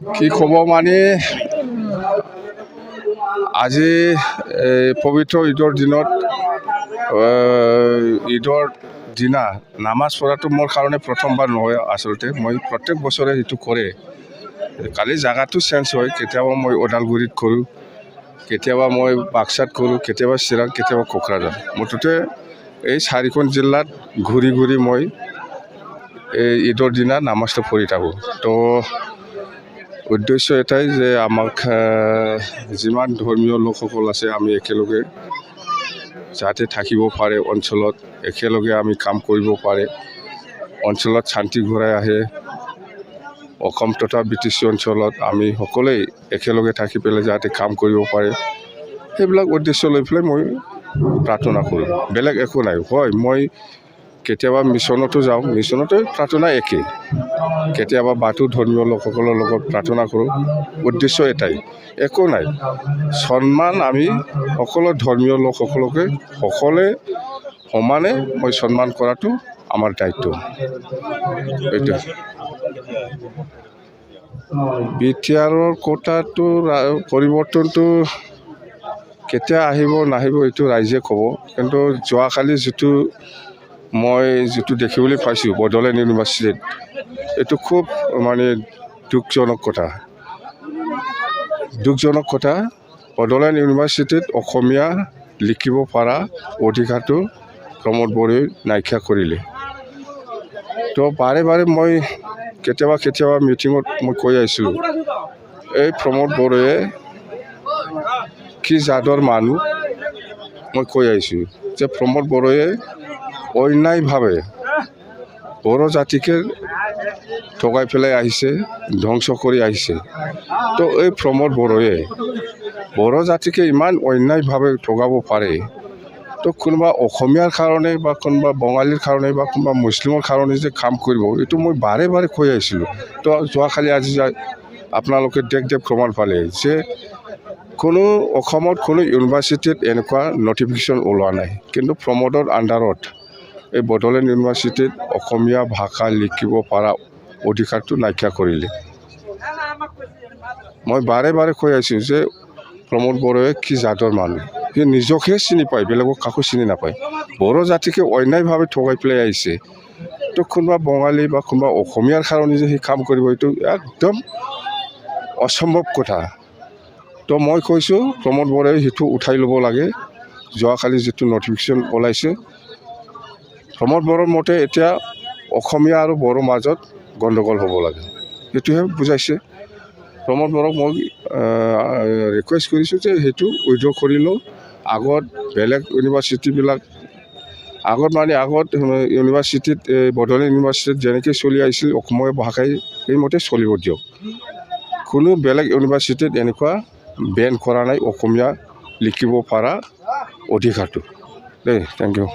কি খবৰ মানে আজি পবিত্ৰ ঈদৰ দিনত ঈদৰ দিনা নামাজ পঢ়াটো মোৰ কাৰণে প্ৰথমবাৰ নহয়। আচলতে মই প্ৰত্যেক বছৰে সেইটো কৰে। কালি জাগাটো চেঞ্জ হয়, কেতিয়াবা মই ওদালগুৰিত কৰোঁ, কেতিয়াবা মই বাক্সাত কৰোঁ, কেতিয়াবা চিৰাং, কেতিয়াবা কোকৰাঝাৰ। মুঠতে এই 4খন জিলাত ঘূৰি ঘূৰি মই এই ঈদৰ দিনা নামাজটো পঢ়ি থাকোঁ। তো উদ্দেশ্য এটাই যে আমাক যিমান ধৰ্মীয় লোকসকল আছে আমি একেলগে যাতে থাকিব পাৰে, অঞ্চলত একেলগে আমি কাম কৰিব পাৰে, অঞ্চলত শান্তি ঘূৰাই আহে। অসম তথা BTC অঞ্চলত আমি সকলোৱে একেলগে থাকি পেলাই যাতে কাম কৰিব পাৰে, সেইবিলাক উদ্দেশ্য লৈ পেলাই মই প্ৰাৰ্থনা কৰোঁ। বেলেগ একো নাই। হয়, মই কেতিয়াবা মিছনতো যাওঁ, মিছনতো প্ৰাৰ্থনা একেই। কেতিয়াবা বাথৌ ধৰ্মীয় লোকসকলৰ লগত প্ৰাৰ্থনা কৰোঁ। উদ্দেশ্য এটাই, একো নাই। সন্মান আমি সকলো ধৰ্মীয় লোকসকলকে সকলোৱে সমানে মই সন্মান কৰাটো আমাৰ দায়িত্ব। এইটো বিটিআৰৰ কোটাটো পৰিৱৰ্তনটো কেতিয়া আহিব নাহিব এইটো ৰাইজে ক'ব। কিন্তু যোৱাকালি মই যিটো দেখিবলৈ পাইছোঁ বড়োলেণ্ড ইউনিভাৰ্চিটিত, এইটো খুব মানে দুখজনক কথা। বড়োলেণ্ড ইউনিভাৰ্চিটিত অসমীয়া লিখিব পৰা অধিকাৰটো প্ৰমোদ বড়োই নাইকিয়া কৰিলে। তো বাৰে বাৰে মই কেতিয়াবা মিটিঙত মই কৈ আহিছিলোঁ, এই প্ৰমোদ বড়োয়ে কি জাতৰ মানুহ মই কৈ আহিছোঁ যে প্ৰমোদ বড়োয়ে অন্যায়ভাৱে বড়ো জাতিকে ঠগাই পেলাই আহিছে, ধ্বংস কৰি আহিছে। তো এই প্ৰমোদ বড়োয়ে বড়ো জাতিকে ইমান অন্যায়ভাৱে ঠগাব পাৰে, তো কোনোবা অসমীয়াৰ কাৰণে বা কোনোবা বঙালীৰ কাৰণে বা কোনোবা মুছলিমৰ কাৰণে যে কাম কৰিব, এইটো মই বাৰে বাৰে কৈ আহিছিলোঁ। তো যোৱাকালি আজি আপোনালোকে দেখ প্ৰমাণ পালে যে অসমত কোনো ইউনিভাৰ্চিটিত এনেকুৱা নটিফিকেশ্যন ওলোৱা নাই। কিন্তু প্ৰমোদৰ আণ্ডাৰত এই বড়োলেণ্ড ইউনিভাৰ্চিটিত অসমীয়া ভাষা লিখিব পৰা অধিকাৰটো নাইকিয়া কৰিলে। মই বাৰে বাৰে কৈ আছোঁ যে প্ৰমোদ বড়োয়ে কি জাতৰ মানুহ, সি নিজকহে চিনি পায়, বেলেগক কাকো চিনি নাপায়। বড়ো জাতিকে অন্যায়ভাৱে ঠগাই পেলাই আহিছে। তো কোনোবা বঙালী বা কোনোবা অসমীয়াৰ কাৰণে যে সি কাম কৰিব, এইটো একদম অসম্ভৱ কথা। তো মই কৈছোঁ প্ৰমোদ বড়োয়ে সেইটো উঠাই ল'ব লাগে। যোৱাকালি যিটো নটিফিকেশ্যন ওলাইছে, প্ৰমোদ বড়োৰ মতে এতিয়া অসমীয়া আৰু বড়োৰ মাজত গণ্ডগোল হ'ব লাগে, সেইটোহে বুজাইছে। প্ৰমোদ বড়োক মই ৰিকুৱেষ্ট কৰিছোঁ যে সেইটো উইড্ৰ কৰি লওঁ। আগত বেলেগ ইউনিভাৰ্চিটিবিলাক আগত ইউনিভাৰ্চিটিত বড়োলেণ্ড ইউনিভাৰ্চিটিত যেনেকৈ চলি আহিছিল অসমীয়া ভাষাই সেইমতে চলিব দিয়ক। কোনো বেলেগ ইউনিভাৰ্চিটিত এনেকুৱা বেন কৰা নাই অসমীয়া লিখিব পৰা অধিকাৰটো দেই। Thank U.